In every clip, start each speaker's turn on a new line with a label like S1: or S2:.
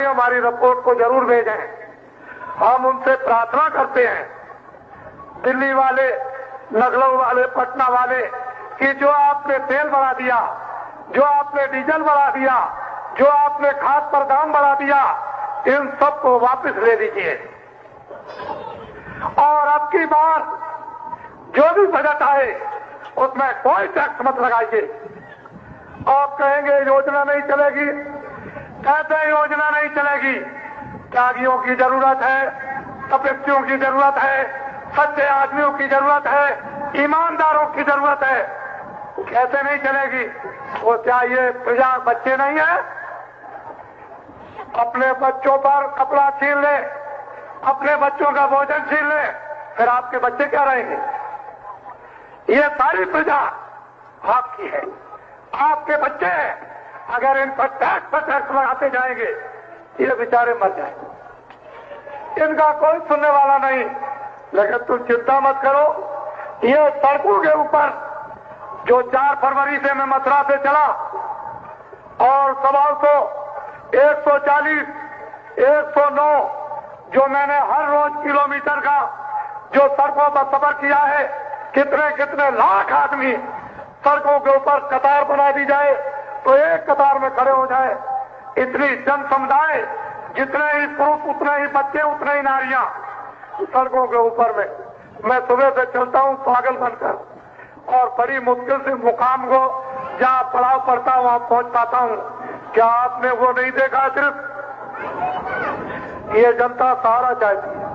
S1: हमारी रिपोर्ट को जरूर भेजें। हम उनसे प्रार्थना करते हैं, दिल्ली वाले, लखनऊ वाले, पटना वाले, कि जो आपने तेल बढ़ा दिया, जो आपने डीजल बढ़ा दिया, जो आपने खाद पर दाम बढ़ा दिया, इन सबको वापस ले लीजिए और अब की बार जो भी बजट आए उसमें कोई टैक्स मत लगाइए। आप कहेंगे योजना नहीं चलेगी, कैसे योजना नहीं चलेगी? त्यागियों की जरूरत है, तपस्वियों की जरूरत है, सच्चे आदमियों की जरूरत है, ईमानदारों की जरूरत है। कैसे नहीं चलेगी? वो क्या ये प्रजा बच्चे नहीं है? अपने बच्चों पर कपड़ा छीन ले, अपने बच्चों का भोजन छीन ले, फिर आपके बच्चे क्या रहेंगे? ये सारी प्रजा आपकी है, आपके बच्चे हैं। अगर इन पर टैक्स लगाते जाएंगे, ये बेचारे मर जाएंगे, इनका कोई सुनने वाला नहीं। लेकिन तुम चिंता मत करो, ये सड़कों के ऊपर जो 4 फरवरी से मैं मथुरा से चला और 125, 140, 109 जो मैंने हर रोज किलोमीटर का जो सड़कों पर सफर किया है, कितने कितने लाख आदमी सड़कों के ऊपर कतार बना दी जाए तो एक कतार में खड़े हो जाए, इतनी जन समुदाय, जितने ही पुरुष उतने ही बच्चे उतने ही नारियां सड़कों के ऊपर में। मैं सुबह से चलता हूं पागल बनकर और बड़ी मुश्किल से मुकाम को जहां पड़ाव पड़ता हूं वहां पहुंच पाता हूं। क्या आपने वो नहीं देखा? सिर्फ ये जनता सहारा चाहती है,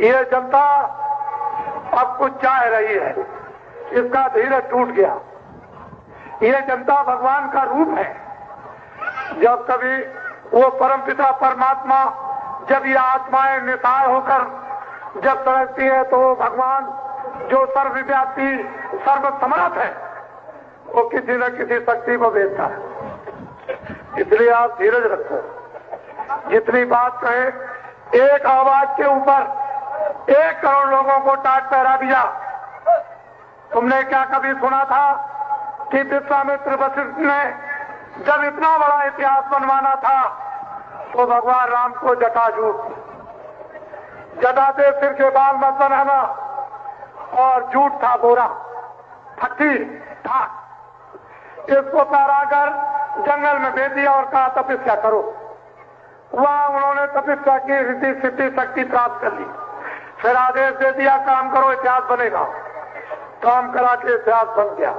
S1: ये जनता अब कुछ चाह रही है, इसका धीरज टूट गया। ये जनता भगवान का रूप है। जब कभी वो परमपिता परमात्मा, जब ये आत्माएं निसार होकर जब तड़कती है तो भगवान जो सर्वव्यापी सर्वसमर्थ है वो किसी न किसी शक्ति को भेजता है। इसलिए आप धीरज रखो। जितनी बात कहे, एक आवाज के ऊपर 1 करोड़ लोगों को टाट पहरा दिया। तुमने क्या कभी सुना था कि विश्वामित्र वशिष्ठ ने जब इतना बड़ा इतिहास बनवाना था तो भगवान राम को जटाजूट, जटाते सिर के बाल मत बनाना, और जूट था बोरा, फट्टी था, इसको पहराकर जंगल में भेज दिया और कहा तपस्या करो। वहां उन्होंने तपस्या की, रिद्धि सिद्धि शक्ति प्राप्त कर ली। फिर आदेश दे दिया काम करो, इतिहास बनेगा। काम करा के इतिहास बन गया।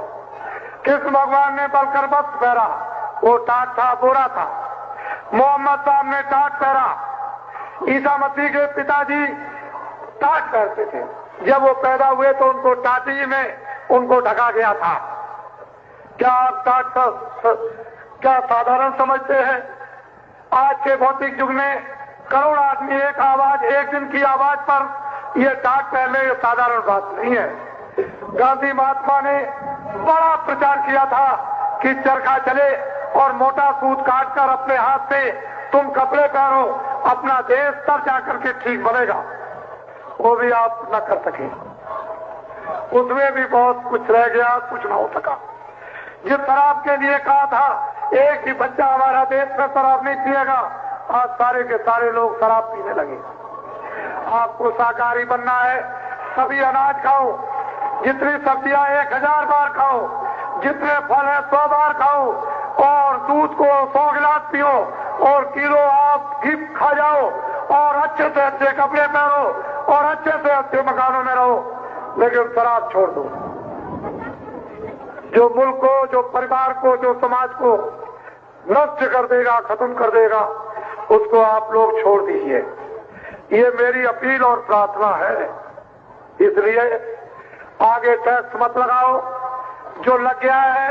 S1: कृष्ण भगवान ने बलकर वस्त्र पहरा, वो टाट था, बोरा था। मोहम्मद साहब ने टाट पहरा। ईसा मसीह के पिताजी टाट पहनते थे। जब वो पैदा हुए तो उनको टाटी में उनको ढका गया था। क्या आप टाट क्या साधारण समझते हैं? आज के भौतिक युग में करोड़ आदमी एक आवाज, एक दिन की आवाज पर ये टाट पहनने, ये साधारण बात नहीं है। गांधी महात्मा ने बड़ा प्रचार किया था कि चरखा चले और मोटा सूत काटकर अपने हाथ से तुम कपड़े पहनो, अपना देश तब जाकर के ठीक बनेगा। वो भी आप न कर सके, उसमें भी बहुत कुछ रह गया, कुछ ना हो सका। जिस शराब के लिए कहा था एक ही बच्चा हमारा देश में शराब नहीं पिएगा, आज सारे के सारे लोग शराब पीने लगे। आपको शाकाहारी बनना है, सभी अनाज खाओ, जितनी सब्जियां 1000 बार खाओ, जितने फल है 100 बार खाओ, और दूध को 100 गिलास पियो, और किलो आप घी खा जाओ, और अच्छे से अच्छे कपड़े पहनो, और अच्छे से अच्छे मकानों में रहो, लेकिन शराब छोड़ दो। जो मुल्क को, जो परिवार को, जो समाज को नष्ट कर देगा, खत्म कर देगा, उसको आप लोग छोड़ दीजिए। ये मेरी अपील और प्रार्थना है। इसलिए आगे टैक्स मत लगाओ, जो लग गया है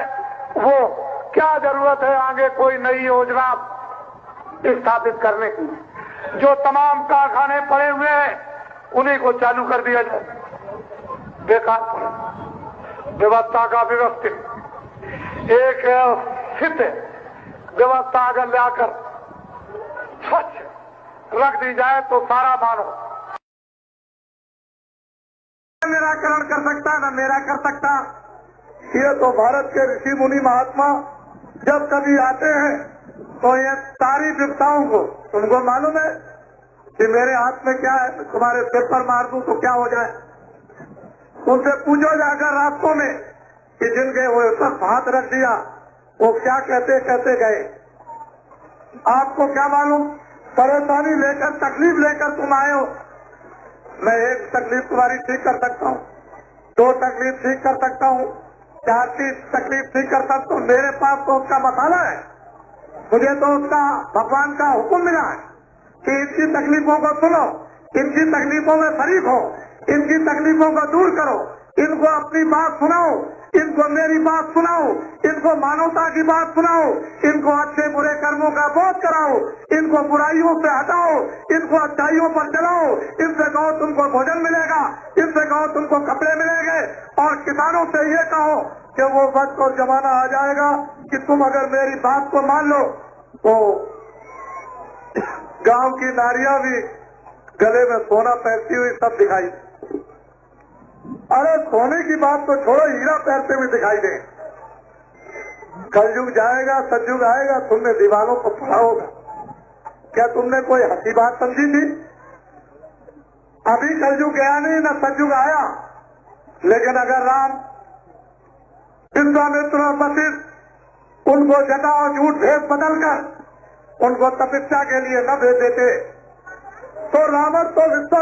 S1: वो क्या जरूरत है आगे कोई नई योजना स्थापित करने की? जो तमाम कारखाने पड़े हुए हैं उन्हीं को चालू कर दिया जाए। बेकार व्यवस्था का व्यवस्थित एक स्थित व्यवस्था अगर लाकर स्वच्छ रख दी जाए तो सारा मानव निराकरण कर सकता, न मेरा कर सकता। ये तो भारत के ऋषि मुनि महात्मा जब कभी आते हैं तो ये सारी विपदाओं को तुमको मालूम है कि मेरे हाथ में क्या है, तुम्हारे सिर पर मार दूं तो क्या हो जाए। उनसे पूछो जाकर रास्तों में कि जिनके वो सब हाथ रख दिया वो क्या कहते कहते गए। आपको क्या मालूम, परेशानी लेकर तकलीफ लेकर तुम आए हो। मैं एक तकलीफ तुम्हारी ठीक कर सकता हूँ, 2 तकलीफ ठीक कर सकता हूँ, 4 तकलीफ ठीक कर सकता हूँ। मेरे पास तो उसका मसाला है, मुझे तो उसका भगवान का हुक्म मिला है कि इनकी तकलीफों को सुनो, इनकी तकलीफों में शरीक हो, इनकी तकलीफों को दूर करो, इनको अपनी बात सुनाओ, इनको मेरी बात सुनाओ, इनको मानवता की बात सुनाओ, इनको अच्छे बुरे कर्मों का बोध कराओ, इनको बुराइयों से हटाओ, इनको अच्छाइयों पर चलाओ। इनसे कहो तुमको भोजन मिलेगा, इनसे कहो तुमको कपड़े मिलेंगे। और किसानों से ये कहो कि वो वक्त और जमाना आ जाएगा कि तुम अगर मेरी बात को मान लो तो गांव की नारियां भी गले में सोना पहनती हुई सब दिखाई। अरे सोने की बात तो छोड़ो, हीरा पहनते हुए दिखाई दे। कलयुग जाएगा, सतयुग आएगा, तुमने दीवारों को पढ़ा होगा। क्या तुमने कोई हंसी बात समझी थी? अभी कलयुग गया नहीं, न सतयुग आया। लेकिन अगर राम, विश्वामित्र और वशिष्ठ उनको जटा और झूठ भेद बदलकर उनको तपस्या के लिए न भेज देते तो रावण तो विश्वामित्र